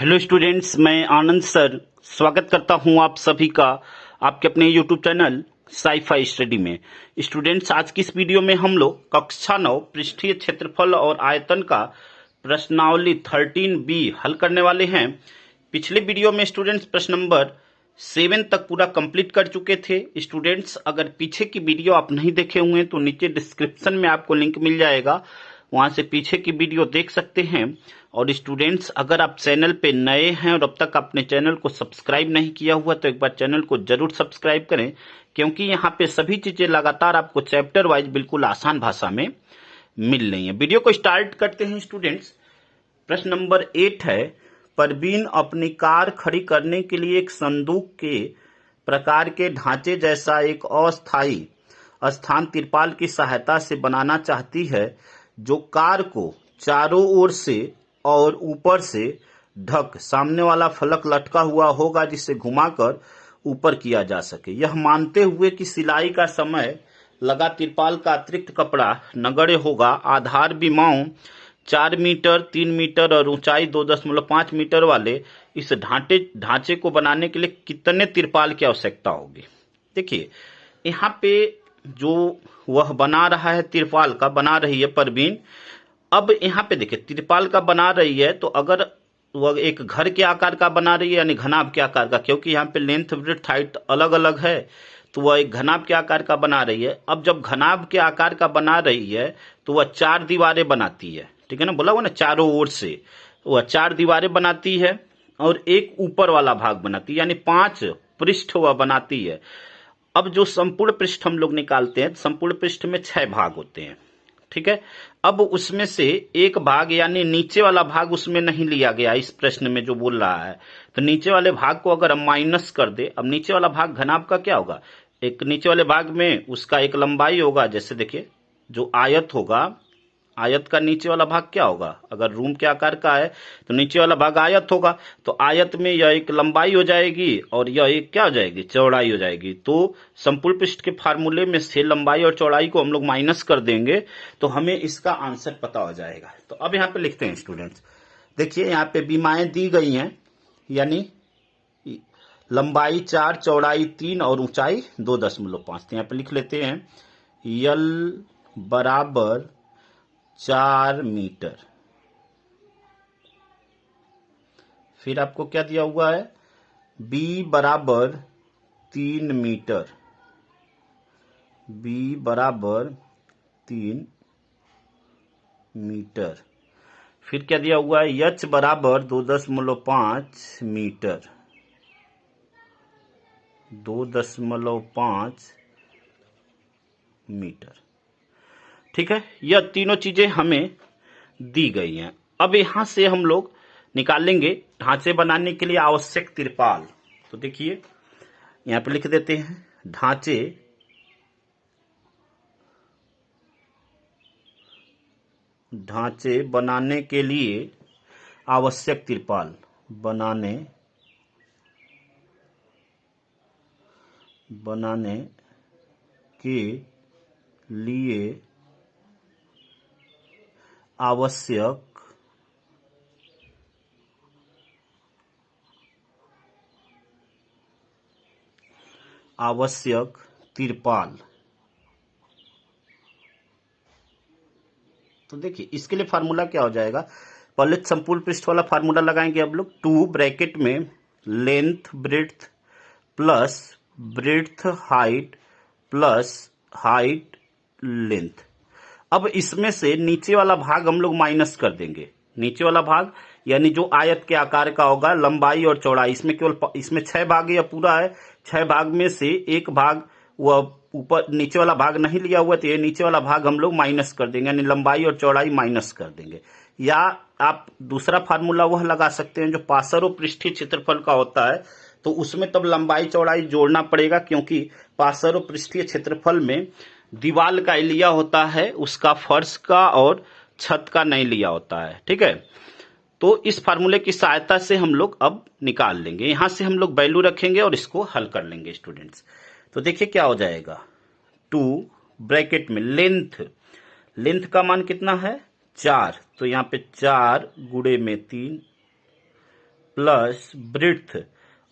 Hello students, मैं आनंद sir स्वागत करता हूं आप सभी का आपके अपने यूट्यूब चैनल साई-फाई स्टडी में। स्टूडेंट्स, आज की इस वीडियो में हम लोग कक्षा 9 पृष्ठीय क्षेत्रफल और आयतन का प्रश्नावली 13B हल करने वाले हैं। पिछले वीडियो में स्टूडेंट्स प्रश्न नंबर 7 तक पूरा कंप्लीट कर चुके थे। स्टूडेंट्स, अगर पीछे की वीडियो आप नहीं देखे हुए हैं तो नीचे डिस्क्रिप्शन में आपको लिंक मिल जाएगा, वहां से पीछे की वीडियो देख सकते हैं। और स्टूडेंट्स, अगर आप चैनल पे नए हैं और अब तक आपने चैनल को सब्सक्राइब नहीं किया हुआ तो एक बार चैनल को जरूर सब्सक्राइब करें, क्योंकि यहाँ पे सभी चीजें लगातार आपको चैप्टर वाइज बिल्कुल आसान भाषा में मिल रही है। वीडियो को स्टार्ट करते हैं स्टूडेंट्स। प्रश्न नंबर 8 है, परवीन अपनी कार खड़ी करने के लिए एक संदूक के प्रकार के ढांचे जैसा एक अस्थायी स्थान तिरपाल की सहायता से बनाना चाहती है, जो कार को चारों ओर से और ऊपर से ढक सामने वाला फलक लटका हुआ होगा, जिसे घुमाकर ऊपर किया जा सके। यह मानते हुए कि सिलाई का समय लगा तिरपाल का अतिरिक्त कपड़ा नगण्य होगा। आधार विमाओं 4 मीटर, 3 मीटर और ऊंचाई 2.5 मीटर वाले इस ढांचे को बनाने के लिए कितने तिरपाल की आवश्यकता होगी। देखिए, यहाँ पे जो वह बना रहा है, तिरपाल का बना रही है परवीन। अब यहाँ पे देखिए, तिरपाल का बना रही है तो अगर वह एक घर के आकार का बना रही है, यानी घनाभ के आकार का, क्योंकि यहाँ पे लेंथ ब्रेड्थ हाइट अलग अलग है, तो वह एक घनाभ के आकार का बना रही है। अब जब घनाभ के आकार का बना रही है तो वह 4 दीवारें बनाती है, ठीक है ना, बोला हुआ ना, चारों ओर से वह 4 दीवारें बनाती है और एक ऊपर वाला भाग बनाती है, यानी 5 पृष्ठ वह बनाती है। अब जो संपूर्ण पृष्ठ हम लोग निकालते हैं, संपूर्ण पृष्ठ में 6 भाग होते हैं, ठीक है। अब उसमें से एक भाग यानी नीचे वाला भाग उसमें नहीं लिया गया इस प्रश्न में जो बोल रहा है, तो नीचे वाले भाग को अगर हम माइनस कर दे, अब नीचे वाला भाग घनाभ का क्या होगा, एक नीचे वाले भाग में उसका एक लंबाई होगा, जैसे देखिए जो आयत होगा, आयत का नीचे वाला भाग क्या होगा, अगर रूम के आकार का है तो नीचे वाला भाग आयत होगा, तो आयत में यह एक लंबाई हो जाएगी और यह एक क्या हो जाएगी, चौड़ाई हो जाएगी। तो संपूर्ण पृष्ठ के फार्मूले में से लंबाई और चौड़ाई को हम लोग माइनस कर देंगे तो हमें इसका आंसर पता हो जाएगा। तो अब यहाँ पे लिखते हैं स्टूडेंट्स, देखिए यहाँ पे बीमाएं दी गई हैं, यानी लंबाई 4, चौड़ाई 3 और ऊंचाई 2.5। तो यहाँ पे लिख लेते हैं यल बराबर 4 मीटर। फिर आपको क्या दिया हुआ है, बी बराबर 3 मीटर, बी बराबर 3 मीटर। फिर क्या दिया हुआ है, एच बराबर 2.5 मीटर, 2.5 मीटर, ठीक है। यह तीनों चीजें हमें दी गई हैं। अब यहां से हम लोग निकालेंगे ढांचे बनाने के लिए आवश्यक तिरपाल। तो देखिए यहां पे लिख देते हैं, ढांचे बनाने के लिए आवश्यक तिरपाल, बनाने के लिए आवश्यक तिरपाल। तो देखिए इसके लिए फार्मूला क्या हो जाएगा, पहले संपूर्ण पृष्ठ वाला फार्मूला लगाएंगे अब लोग, 2 ब्रैकेट में length breadth plus breadth height plus height length. अब इसमें से नीचे वाला भाग हम लोग माइनस कर देंगे, नीचे वाला भाग यानी जो आयत के आकार का होगा, लंबाई और चौड़ाई, इसमें केवल इसमें 6 भाग या पूरा है, 6 भाग में से एक भाग वह ऊपर नीचे वाला भाग नहीं लिया हुआ, तो ये नीचे वाला भाग हम लोग माइनस कर देंगे, यानी लंबाई और चौड़ाई माइनस कर देंगे। या आप दूसरा फार्मूला वह लगा सकते हैं जो पार्श्व पृष्ठीय क्षेत्रफल का होता है, तो उसमें तब लंबाई चौड़ाई जोड़ना पड़ेगा, क्योंकि पार्श्व पृष्ठीय क्षेत्रफल में दीवाल का लिया होता है, उसका फर्श का और छत का नहीं लिया होता है, ठीक है। तो इस फार्मूले की सहायता से हम लोग अब निकाल लेंगे, यहां से हम लोग वैल्यू रखेंगे और इसको हल कर लेंगे स्टूडेंट्स। तो देखिए क्या हो जाएगा, 2 ब्रैकेट में लेंथ का मान कितना है, 4, तो यहाँ पे 4 गुणे में 3 प्लस ब्रेड्थ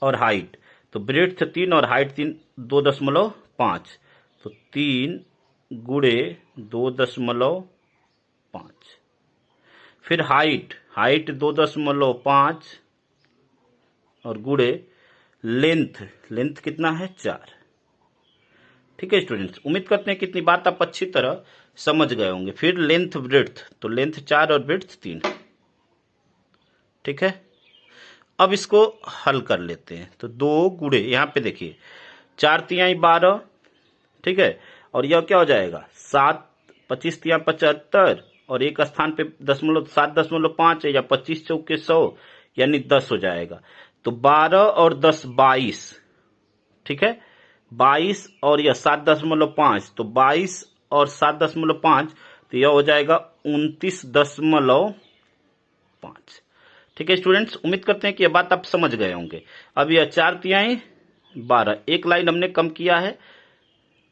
और हाइट। तो ब्रेड्थ 3 और हाइट 3, 2.5। तो 3 गुणे 2.5। फिर हाइट 2.5 और गुणे लेंथ कितना है 4। ठीक है स्टूडेंट्स, उम्मीद करते हैं कितनी बात आप अच्छी तरह समझ गए होंगे। फिर लेंथ ब्रेड्थ, तो लेंथ 4 और ब्रेड्थ 3। ठीक है, अब इसको हल कर लेते हैं। तो 2 गुणे, यहां पे देखिए 4 तिहाई 12, ठीक है, और यह क्या हो जाएगा 7, 25 तिहाई 75 और एक स्थान पे 7.5 है, या 25 चौके 100 यानी 10 हो जाएगा। तो 12 और 10 22। ठीक है, 22 और यह 7.5, तो 22 और 7.5, तो यह हो जाएगा 29.5। ठीक है स्टूडेंट्स, उम्मीद करते हैं कि यह बात आप समझ गए होंगे। अब यह 4 तिहाई 12, एक लाइन हमने कम किया है।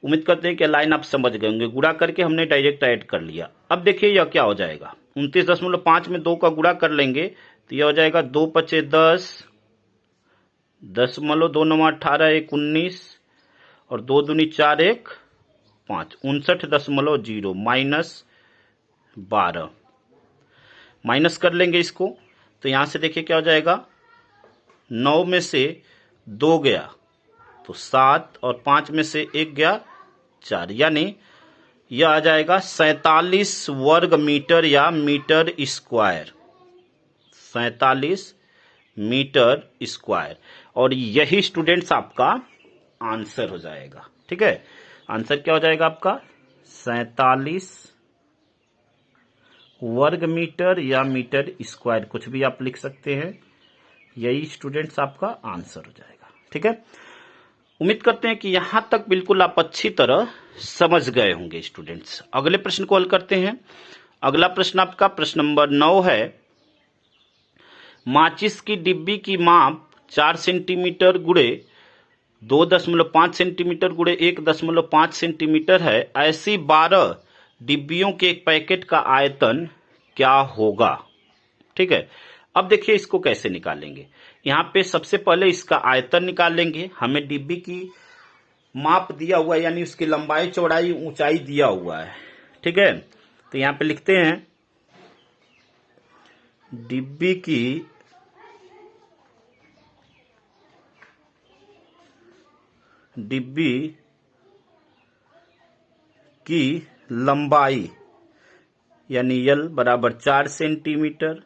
उम्मीद करते हैं कि लाइन आप समझ गए होंगे। गुणा करके हमने डायरेक्ट ऐड कर लिया। अब देखिए यह क्या हो जाएगा, 29.5 में 2 का गुणा कर लेंगे तो यह हो जाएगा 2 पचे 10, 10.2 9 18 1 19 और 2 दूनी 4 1 5, 59.0 माइनस 12। माइनस कर लेंगे इसको, तो यहां से देखिए क्या हो जाएगा, 9 में से 2 गया तो 7 और 5 में से 1 गया 4, यानी यह आ जाएगा 47 वर्ग मीटर या मीटर स्क्वायर। 47 मीटर स्क्वायर, और यही स्टूडेंट्स आपका आंसर हो जाएगा। ठीक है, आंसर क्या हो जाएगा आपका 47 वर्ग मीटर या मीटर स्क्वायर, कुछ भी आप लिख सकते हैं। यही स्टूडेंट्स आपका आंसर हो जाएगा। ठीक है, उम्मीद करते हैं कि यहां तक बिल्कुल आप अच्छी तरह समझ गए होंगे स्टूडेंट्स। अगले प्रश्न को हल करते हैं। अगला प्रश्न आपका प्रश्न नंबर 9 है। माचिस की डिब्बी की माप 4 सेंटीमीटर गुणे 2.5 सेंटीमीटर गुणे 1.5 सेंटीमीटर है। ऐसी 12 डिब्बियों के एक पैकेट का आयतन क्या होगा। ठीक है, अब देखिए इसको कैसे निकालेंगे। यहां पे सबसे पहले इसका आयतन निकालेंगे। हमें डिब्बी की माप दिया हुआ है, यानी उसकी लंबाई चौड़ाई ऊंचाई दिया हुआ है। ठीक है, तो यहां पे लिखते हैं डिब्बी की लंबाई यानी यल बराबर 4 सेंटीमीटर।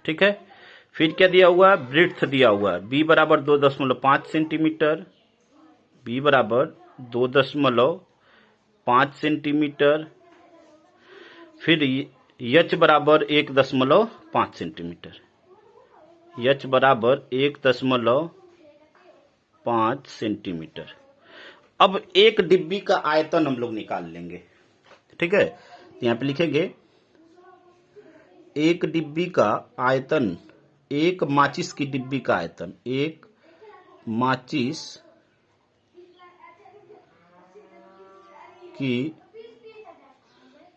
ठीक है, फिर क्या दिया हुआ है, ब्रेड्थ दिया हुआ है, बी बराबर 2.5 सेंटीमीटर, बी बराबर 2.5 सेंटीमीटर। फिर एच बराबर 1.5 सेंटीमीटर, एच बराबर 1.5 सेंटीमीटर। अब एक डिब्बी का आयतन हम लोग निकाल लेंगे। ठीक है, तो यहां पे लिखेंगे एक डिब्बी का आयतन, एक माचिस की डिब्बी का आयतन, एक माचिस की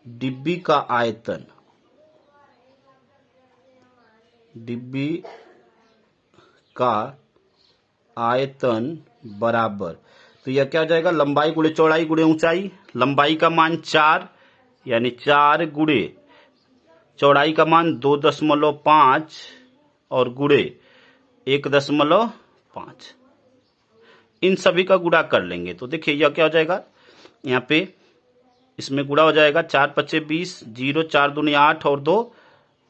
डिब्बी का आयतन, डिब्बी का आयतन बराबर, तो यह क्या हो जाएगा, लंबाई गुणे चौड़ाई गुणे ऊंचाई। लंबाई का मान 4 यानी 4 गुणे चौड़ाई का मान 2.5 और गुणे 1.5। इन सभी का गुणा कर लेंगे तो देखिए यह क्या हो जाएगा, यहाँ पे इसमें गुणा हो जाएगा 4 पच्चे 20, 0 4 दूनी 8 और 2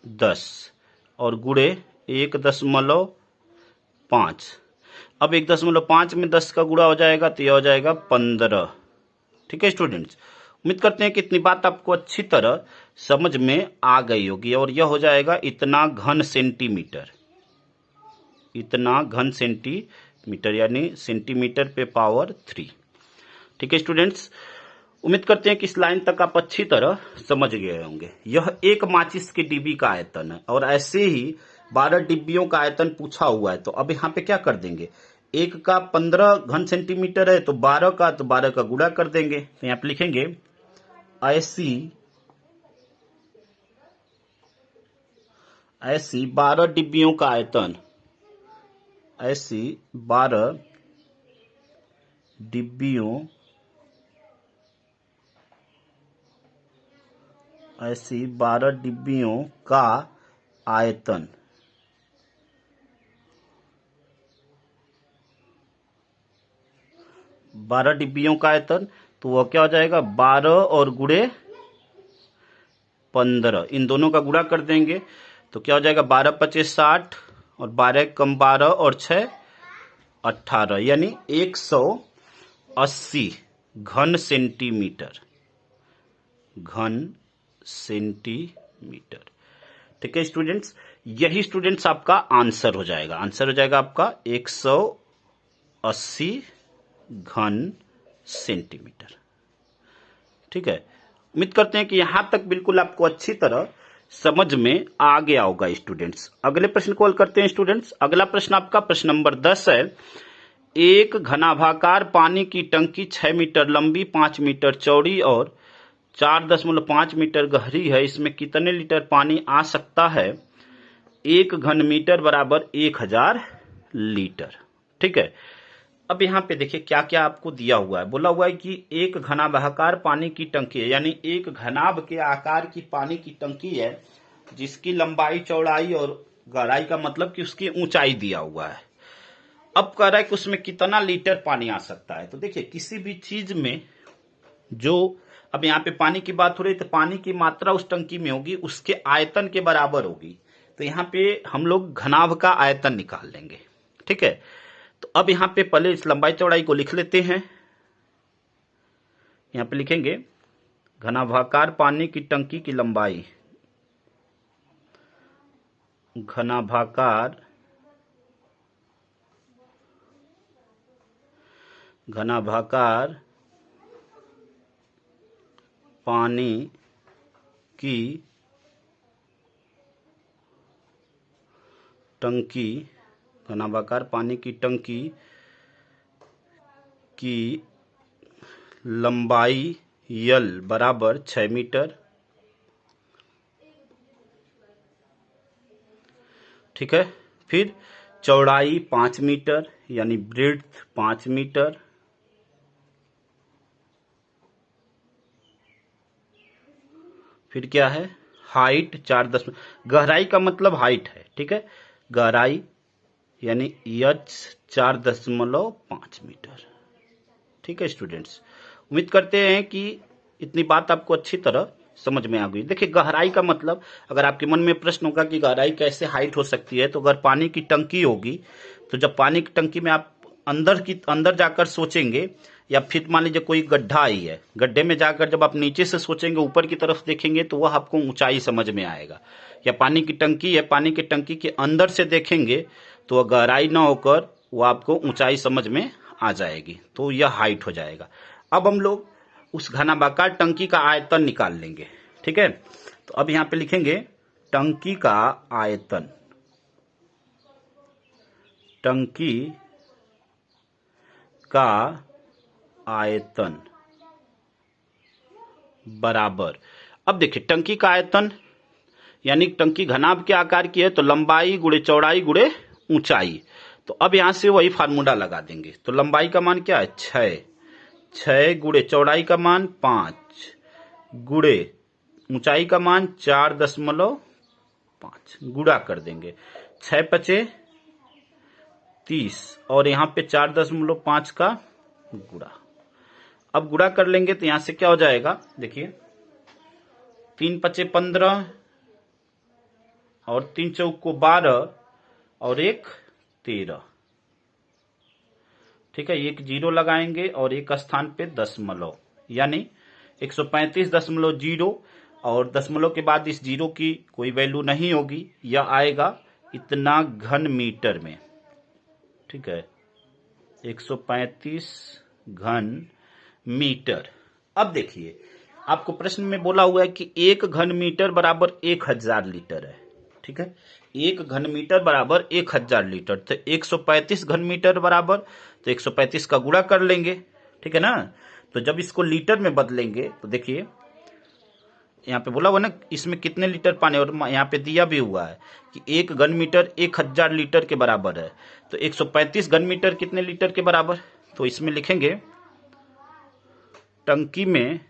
10 और गुणे 1.5। अब 1.5 में 10 का गुणा हो जाएगा तो यह हो जाएगा 15। ठीक है स्टूडेंट्स, उम्मीद करते हैं कि इतनी बात आपको अच्छी तरह समझ में आ गई होगी। और यह हो जाएगा इतना घन सेंटीमीटर, इतना घन सेंटीमीटर यानी सेंटीमीटर पे पावर 3। ठीक है स्टूडेंट्स, उम्मीद करते हैं कि इस लाइन तक आप अच्छी तरह समझ गए होंगे। यह एक माचिस की डिब्बी का आयतन है और ऐसे ही 12 डिब्बियों का आयतन पूछा हुआ है। तो अब यहाँ पे क्या कर देंगे, एक का 15 घन सेंटीमीटर है तो 12 का, तो 12 का गुणा कर देंगे। तो यहाँ पे लिखेंगे ऐसी ऐसी 12 डिब्बियों का आयतन, ऐसी 12 डिब्बियों, ऐसी 12 डिब्बियों का आयतन, 12 डिब्बियों का आयतन, तो वह क्या हो जाएगा 12 और गुणे 15, इन दोनों का गुणा कर देंगे तो क्या हो जाएगा 12 पच्चीस 60 और 12 कम 12 और 6 18, यानी 180 घन सेंटीमीटर, घन सेंटीमीटर। ठीक है स्टूडेंट्स, यही स्टूडेंट्स आपका आंसर हो जाएगा। आंसर हो जाएगा आपका 180 घन सेंटीमीटर। ठीक है, उम्मीद करते हैं कि यहां तक बिल्कुल आपको अच्छी तरह समझ में आ गया होगा स्टूडेंट्स। अगले प्रश्न को हल करते हैं स्टूडेंट्स। अगला प्रश्न आपका प्रश्न नंबर 10 है। एक घनाभाकार पानी की टंकी 6 मीटर लंबी, 5 मीटर चौड़ी और 4.5 मीटर गहरी है। इसमें कितने लीटर पानी आ सकता है? 1 घन मीटर बराबर 1000 लीटर। ठीक है, अब यहाँ पे देखिए क्या क्या आपको दिया हुआ है। बोला हुआ है कि एक घनाभाकार पानी की टंकी है, यानी एक घनाभ के आकार की पानी की टंकी है जिसकी लंबाई चौड़ाई और गहराई का मतलब कि उसकी ऊंचाई दिया हुआ है। अब कह रहा है कि उसमें कितना लीटर पानी आ सकता है। तो देखिए किसी भी चीज में जो, अब यहाँ पे पानी की बात हो रही है तो पानी की मात्रा उस टंकी में होगी उसके आयतन के बराबर होगी। तो यहाँ पे हम लोग घनाभ का आयतन निकाल लेंगे। ठीक है, तो अब यहां पे पहले इस लंबाई चौड़ाई को लिख लेते हैं। यहां पे लिखेंगे घनाभाकार पानी की टंकी की लंबाई, घनाभाकार पानी की टंकी, घनाभाकार पानी की टंकी की लंबाई यल बराबर 6 मीटर। ठीक है, फिर चौड़ाई 5 मीटर यानी ब्रेड्थ 5 मीटर। फिर क्या है? हाइट 4 गहराई का मतलब हाइट है। ठीक है, गहराई यानी यच 4.5 मीटर। ठीक है स्टूडेंट्स, उम्मीद करते हैं कि इतनी बात आपको अच्छी तरह समझ में आ गई। देखिए गहराई का मतलब, अगर आपके मन में प्रश्न होगा कि गहराई कैसे हाइट हो सकती है, तो अगर पानी की टंकी होगी तो जब पानी की टंकी में आप अंदर जाकर सोचेंगे, या फिर मान लीजिए कोई गड्ढा आई है, गड्ढे में जाकर जब आप नीचे से सोचेंगे ऊपर की तरफ देखेंगे तो वह आपको ऊंचाई समझ में आएगा। या पानी की टंकी है, पानी की टंकी के अंदर से देखेंगे तो वह गहराई ना होकर वो आपको ऊंचाई समझ में आ जाएगी, तो यह हाइट हो जाएगा। अब हम लोग उस घनाभाकार टंकी का आयतन निकाल लेंगे। ठीक है, तो अब यहां पे लिखेंगे टंकी का आयतन, टंकी का आयतन बराबर, अब देखिए टंकी का आयतन यानी टंकी घनाभ के आकार की है तो लंबाई गुणे चौड़ाई गुणे ऊंचाई। तो अब यहां से वही फार्मूला लगा देंगे। तो लंबाई का मान क्या है? 6 गुणे चौड़ाई का मान 5 गुणे ऊंचाई का मान 4.5 गुणा कर देंगे। 6 पचे 30 और यहां पे 4.5 का गुणा। अब गुणा कर लेंगे तो यहां से क्या हो जाएगा? देखिए 3 पचे 15 और 3 चौक को 12 और 1 13। ठीक है, एक जीरो लगाएंगे और एक स्थान पे दशमलव, यानी 135.0 और दशमलव के बाद इस जीरो की कोई वैल्यू नहीं होगी, यह आएगा इतना घन मीटर में। ठीक है, 135 घन मीटर। अब देखिए आपको प्रश्न में बोला हुआ है कि 1 घन मीटर बराबर 1000 लीटर है। ठीक है, 1 घन मीटर बराबर 1000 लीटर, तो 135 घन मीटर बराबर, तो 135 का गुणा कर लेंगे। ठीक है ना, तो जब इसको लीटर में बदलेंगे तो देखिए यहाँ पे बोला हुआ ना इसमें कितने लीटर पानी, और यहाँ पे दिया भी हुआ है कि 1 घन मीटर 1000 लीटर के बराबर है। तो 135 घन मीटर कितने लीटर के बराबर, तो इसमें लिखेंगे टंकी में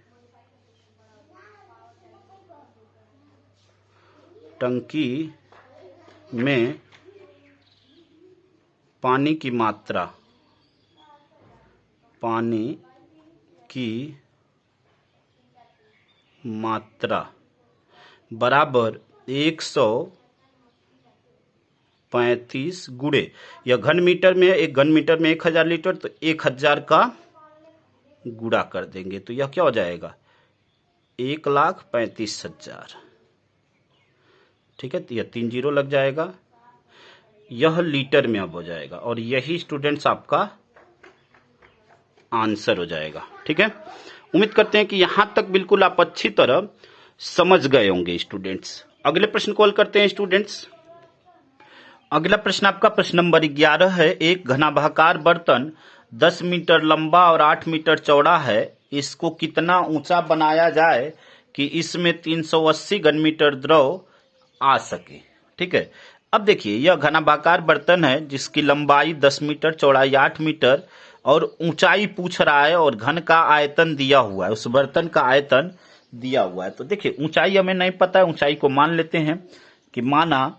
पानी की मात्रा बराबर 135 गुणे, यह घन मीटर में, 1 घन मीटर में 1000 लीटर, तो 1000 का गुणा कर देंगे तो यह क्या हो जाएगा 1,35,000। ठीक है, तो यह 3 जीरो लग जाएगा, यह लीटर में अब हो जाएगा और यही स्टूडेंट्स आपका आंसर हो जाएगा। ठीक है, उम्मीद करते हैं कि यहां तक बिल्कुल आप अच्छी तरह समझ गए होंगे स्टूडेंट्स। अगले प्रश्न को हल करते हैं स्टूडेंट्स। अगला प्रश्न आपका प्रश्न नंबर 11 है। एक घनाभाकार बर्तन 10 मीटर लंबा और 8 मीटर चौड़ा है, इसको कितना ऊंचा बनाया जाए कि इसमें 380 घन मीटर द्रव आ सके। ठीक है, अब देखिए यह घनाभाकार बर्तन है जिसकी लंबाई 10 मीटर, चौड़ाई 8 मीटर और ऊंचाई पूछ रहा है और घन का आयतन दिया हुआ है, उस बर्तन का आयतन दिया हुआ है। तो देखिए ऊंचाई हमें नहीं पता है, ऊंचाई को मान लेते हैं कि माना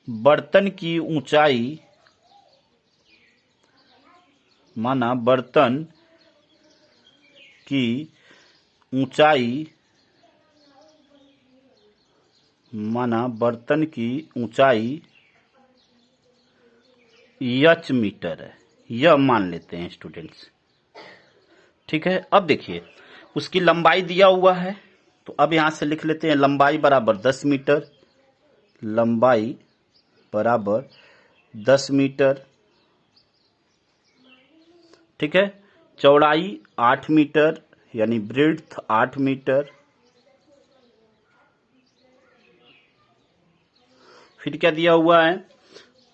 बर्तन की ऊंचाई, h मीटर है, यह मान लेते हैं स्टूडेंट्स। ठीक है, अब देखिए उसकी लंबाई दिया हुआ है, तो अब यहां से लिख लेते हैं लंबाई बराबर 10 मीटर, लंबाई बराबर 10 मीटर। ठीक है, चौड़ाई 8 मीटर यानी ब्रेड्थ 8 मीटर। फिर क्या दिया हुआ है,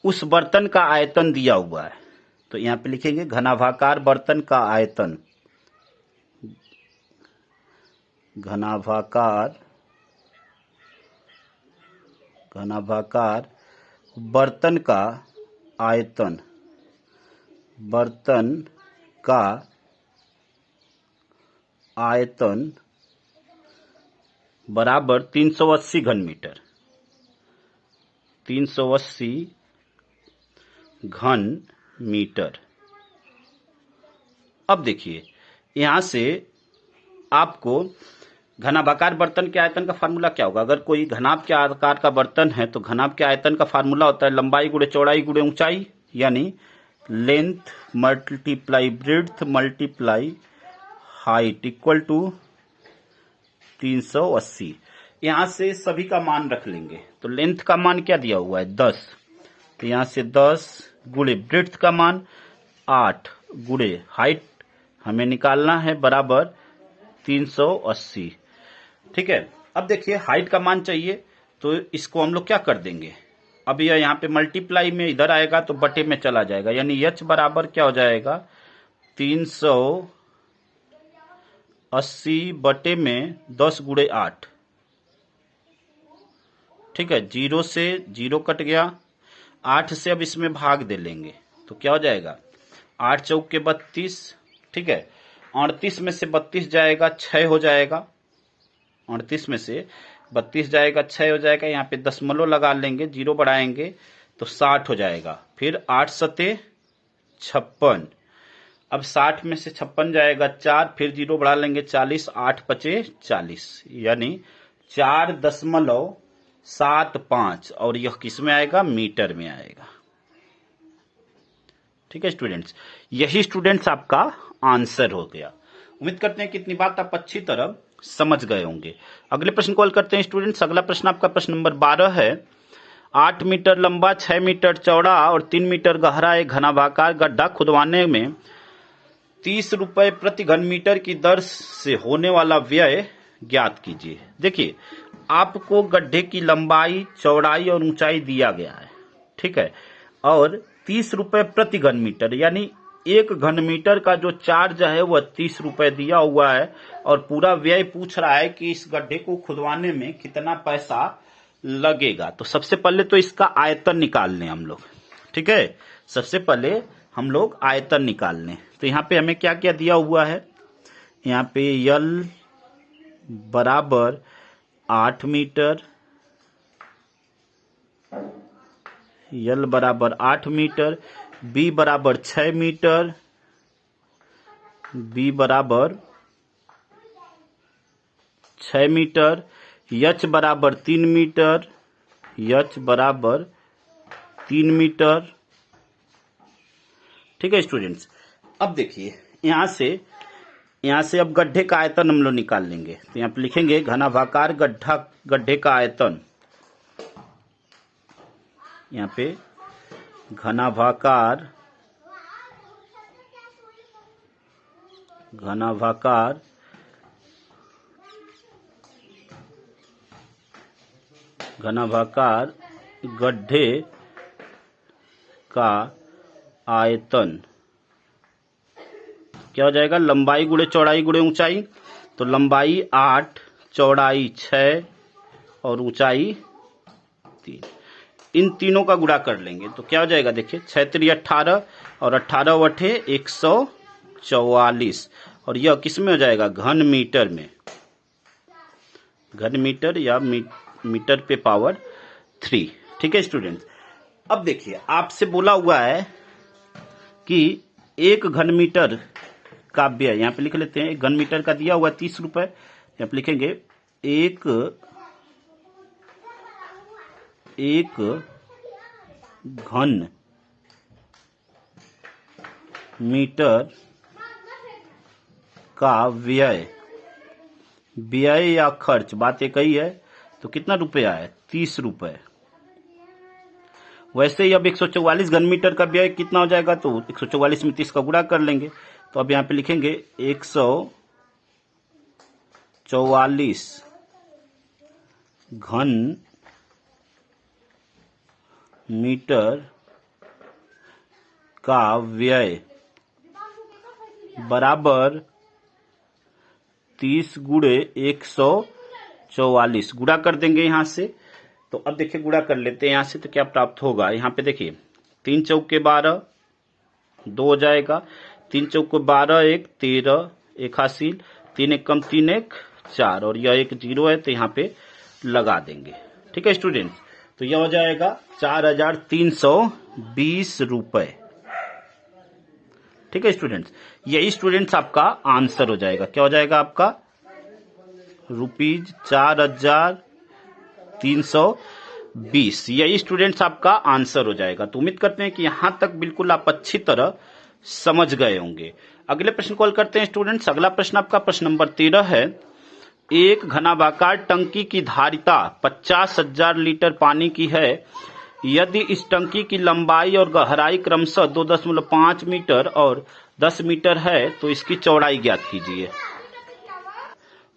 उस बर्तन का आयतन दिया हुआ है, तो यहां पे लिखेंगे घनाभाकार बर्तन का आयतन, घनाभाकार बर्तन का आयतन बराबर 380 घन मीटर, 380 घन मीटर। अब देखिए यहां से आपको घनाभाकार बर्तन के आयतन का फार्मूला क्या होगा। अगर कोई घनाभ के आकार का बर्तन है तो घनाभ के आयतन का फार्मूला होता है लंबाई गुणे चौड़ाई गुणे ऊंचाई, यानी length multiply breadth multiply height equal to 380। यहां से सभी का मान रख लेंगे, तो लेंथ का मान क्या दिया हुआ है 10, तो यहां से 10 गुणे ब्रेड्थ का मान 8 गुणे हाइट हमें निकालना है बराबर 380। ठीक है, अब देखिए हाइट का मान चाहिए तो इसको हम लोग क्या कर देंगे, अब यह यहाँ पे मल्टीप्लाई में इधर आएगा तो बटे में चला जाएगा, यानी h बराबर क्या हो जाएगा 380 बटे में 10 गुणे 8। ठीक है, 0 से 0 कट गया, 8 से अब इसमें भाग दे लेंगे तो क्या हो जाएगा 8 चौक के 32। ठीक है, 38 में से 32 जाएगा 6 हो जाएगा, 38 में से 32 जाएगा 6 हो जाएगा, यहाँ पे दशमलव लगा लेंगे, 0 बढ़ाएंगे तो 60 हो जाएगा। फिर 8 सते 56, अब 60 में से 56 जाएगा 4, फिर 0 बढ़ा लेंगे 40, 8 पचे 40, यानी 4.75 और यह किस में आएगा मीटर में आएगा। ठीक है स्टूडेंट्स, यही स्टूडेंट्स आपका आंसर हो गया। उम्मीद करते हैं कि इतनी बात आप अच्छी तरह समझ गए होंगे। अगले प्रश्न को हल करते हैं स्टूडेंट्स। अगला प्रश्न आपका प्रश्न नंबर 12 है। 8 मीटर लंबा 6 मीटर चौड़ा और 3 मीटर गहरा एक घनाभाकार गड्ढा खुदवाने में 30 रुपए प्रति घन मीटर की दर से होने वाला व्यय ज्ञात कीजिए। देखिए आपको गड्ढे की लंबाई चौड़ाई और ऊंचाई दिया गया है, ठीक है, और 30 रुपए प्रति घन मीटर, यानी 1 घन मीटर का जो चार्ज है वह 30 रुपए दिया हुआ है और पूरा व्यय पूछ रहा है कि इस गड्ढे को खुदवाने में कितना पैसा लगेगा। तो सबसे पहले तो इसका आयतन निकाल लें हम लोग, ठीक है। सबसे पहले हम लोग आयतन निकाल लें। तो यहाँ पे हमें क्या क्या दिया हुआ है, यहाँ पे यल बराबर 8 मीटर, यल बराबर 8 मीटर, बी बराबर 6 मीटर, बी बराबर 6 मीटर, यच बराबर 3 मीटर, यच बराबर 3 मीटर। ठीक है स्टूडेंट्स, अब देखिए यहां से अब गड्ढे का आयतन हम लोग निकाल लेंगे। तो यहां पे लिखेंगे घनाभाकार गड्ढे का आयतन। यहाँ पे घनाभाकार गड्ढे का आयतन क्या हो जाएगा, लंबाई गुणे चौड़ाई गुणे ऊंचाई। तो लंबाई 8, चौड़ाई 6 और ऊंचाई 3, इन तीनों का गुणा कर लेंगे तो क्या हो जाएगा, देखिए 6 3 18 और 18 बटे 144 और यह किस में हो जाएगा, घन मीटर में, घन मीटर या मीटर पे पावर 3। ठीक है स्टूडेंट्स, अब देखिए आपसे बोला हुआ है कि 1 घन मीटर का व्यय, यहाँ पे लिख लेते हैं 1 घन मीटर का दिया हुआ 30 रुपए, यहाँ पे लिखेंगे 1 घन मीटर का व्यय, व्यय या खर्च बात एक ही है, तो कितना रुपया है, 30 रुपए। वैसे ही अब 144 घन मीटर का व्यय कितना हो जाएगा, तो 144 में 30 का गुणा कर लेंगे। तो अब यहाँ पे लिखेंगे 144 घन मीटर का व्यय बराबर 30 गुणे 144, गुणा कर देंगे यहां से। तो अब देखिए गुणा कर लेते हैं यहां से, तो क्या प्राप्त होगा, यहाँ पे देखिए 3 चौके 12, 2 हो जाएगा, 3 चौके 12 1 13, 1 हासिल, 3 1 कम 3 1 4 और यह एक 0 है तो यहाँ पे लगा देंगे। ठीक है स्टूडेंट्स, तो यह हो जाएगा 4320 रुपए। ठीक है स्टूडेंट्स, यही स्टूडेंट्स आपका आंसर हो जाएगा। क्या हो जाएगा आपका, ₹4320, यही स्टूडेंट्स आपका आंसर हो जाएगा। तो उम्मीद करते हैं कि यहां तक बिल्कुल आप अच्छी तरह समझ गए होंगे। अगले प्रश्न कॉल करते हैं स्टूडेंट्स। अगला प्रश्न आपका प्रश्न नंबर 13 है। एक घनाभाकार टंकी की धारिता 50,000 लीटर पानी की है। यदि इस टंकी की लंबाई और गहराई क्रमशः 2.5 मीटर और 10 मीटर है तो इसकी चौड़ाई ज्ञात कीजिए।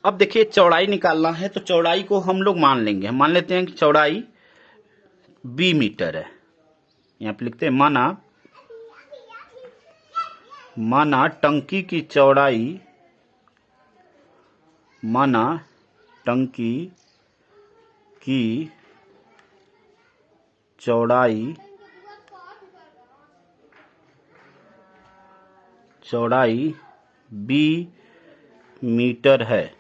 अब देखिए चौड़ाई निकालना है तो चौड़ाई को हम लोग मान लेंगे, हम मान लेते हैं कि चौड़ाई 20 मीटर है। यहां पे लिखते हैं माना टंकी की चौड़ाई, माना टंकी की चौड़ाई 20 मीटर है,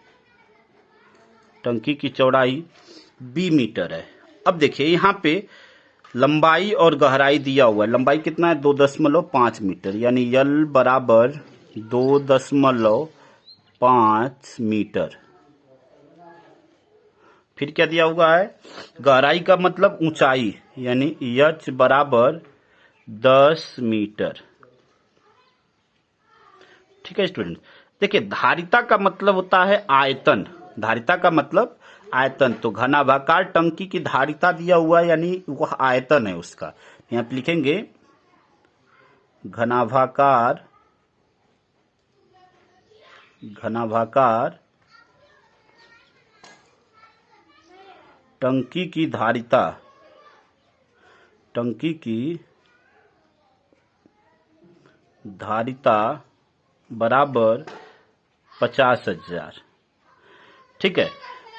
टंकी की चौड़ाई 20 मीटर है। अब देखिए यहाँ पे लंबाई और गहराई दिया हुआ है। लंबाई कितना है, 2.5 मीटर, यानी यल बराबर 2.5 मीटर। फिर क्या दिया हुआ है, गहराई का मतलब ऊंचाई, यानी यच बराबर 10 मीटर। ठीक है स्टूडेंट, देखिए धारिता का मतलब होता है आयतन, धारिता का मतलब आयतन। तो घनाभाकार टंकी की धारिता दिया हुआ है यानी वह आयतन है उसका। यहां पे लिखेंगे घनाभाकार टंकी की धारिता, टंकी की धारिता बराबर 50,000। ठीक है।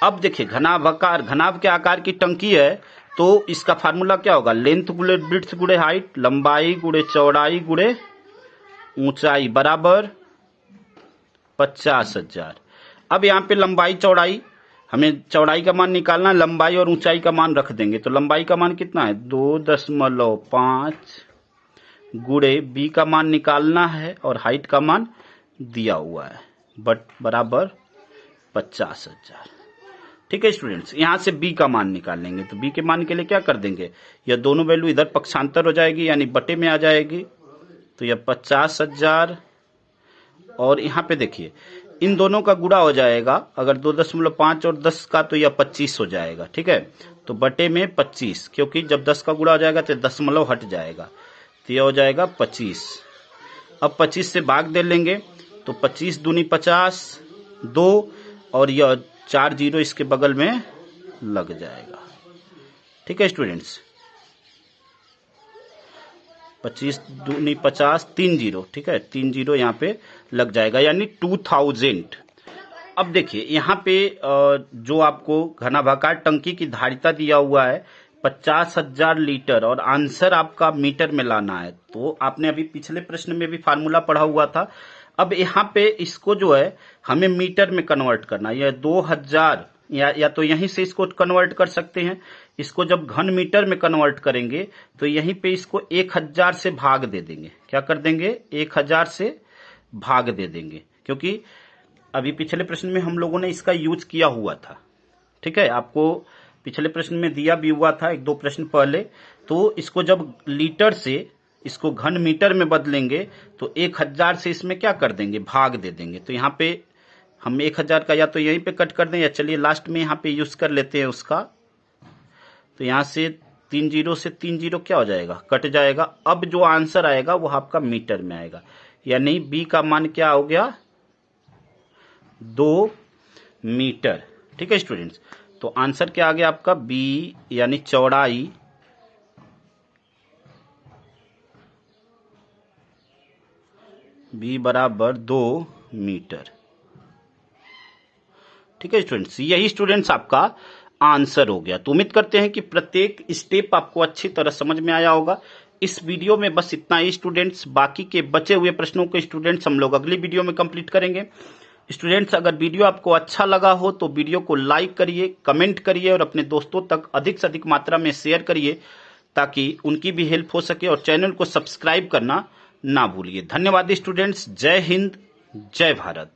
अब देखिए घनाभ के आकार की टंकी है तो इसका फार्मूला क्या होगा, लेंथ गुणे ब्रिड्थ गुणे हाइट, लंबाई गुणे चौड़ाई गुणे ऊंचाई बराबर 50,000। अब यहाँ पे लंबाई चौड़ाई, हमें चौड़ाई का मान निकालना, लंबाई और ऊंचाई का मान रख देंगे। तो लंबाई का मान कितना है 2.5 गुणे बी का मान निकालना है और हाइट का मान दिया हुआ है बराबर 50,000। ठीक है स्टूडेंट्स, यहां से बी का मान निकालेंगे। तो बी के मान के लिए क्या कर देंगे, यह दोनों वैल्यू इधर पक्षांतर हो जाएगी यानी बटे में आ जाएगी। तो यह 50,000 और यहाँ पे देखिए इन दोनों का गुणा हो जाएगा, अगर 2.5 और 10 का तो यह 25 हो जाएगा। ठीक है, तो बटे में 25, क्योंकि जब 10 का गुणा हो जाएगा तो दशमलव हट जाएगा, तो यह हो जाएगा 25। अब 25 से भाग दे लेंगे तो 25 दूनी 50, 2 और यह 4 जीरो इसके बगल में लग जाएगा। ठीक है स्टूडेंट्स, 25 दूनी 50, 3 जीरो। ठीक है, 3 जीरो यहाँ पे लग जाएगा यानी 2000। अब देखिए यहाँ पे जो आपको घनाभाकार टंकी की धारिता दिया हुआ है 50,000 लीटर और आंसर आपका मीटर में लाना है। तो आपने अभी पिछले प्रश्न में भी फार्मूला पढ़ा हुआ था। अब यहाँ पे इसको जो है हमें मीटर में कन्वर्ट करना है। यह 2000 या तो यहीं से इसको कन्वर्ट कर सकते हैं। इसको जब घन मीटर में कन्वर्ट करेंगे तो यहीं पे इसको 1000 से भाग दे देंगे। क्या कर देंगे, 1000 से भाग दे देंगे, क्योंकि अभी पिछले प्रश्न में हम लोगों ने इसका यूज किया हुआ था। ठीक है, आपको पिछले प्रश्न में दिया भी हुआ था 1-2 प्रश्न पहले। तो इसको जब लीटर से इसको घन मीटर में बदलेंगे तो 1000 से इसमें क्या कर देंगे, भाग दे देंगे। तो यहाँ पे हम 1000 का या तो यहीं पे कट कर दें या चलिए लास्ट में यहाँ पे यूज कर लेते हैं उसका। तो यहाँ से 3 जीरो से 3 जीरो क्या हो जाएगा, कट जाएगा। अब जो आंसर आएगा वो आपका मीटर में आएगा, यानी बी का मान क्या हो गया 2 मीटर। ठीक है स्टूडेंट्स, तो आंसर क्या आ गया आपका बी यानी चौड़ाई बी बराबर 2 मीटर। ठीक है स्टूडेंट्स, यही स्टूडेंट्स आपका आंसर हो गया। तो उम्मीद करते हैं कि प्रत्येक स्टेप आपको अच्छी तरह समझ में आया होगा। इस वीडियो में बस इतना ही स्टूडेंट्स, बाकी के बचे हुए प्रश्नों को स्टूडेंट्स हम लोग अगली वीडियो में कंप्लीट करेंगे। स्टूडेंट्स, अगर वीडियो आपको अच्छा लगा हो तो वीडियो को लाइक करिए, कमेंट करिए और अपने दोस्तों तक अधिक से अधिक मात्रा में शेयर करिए ताकि उनकी भी हेल्प हो सके, और चैनल को सब्सक्राइब करना ना भूलिए। धन्यवाद स्टूडेंट्स, जय हिंद, जय भारत।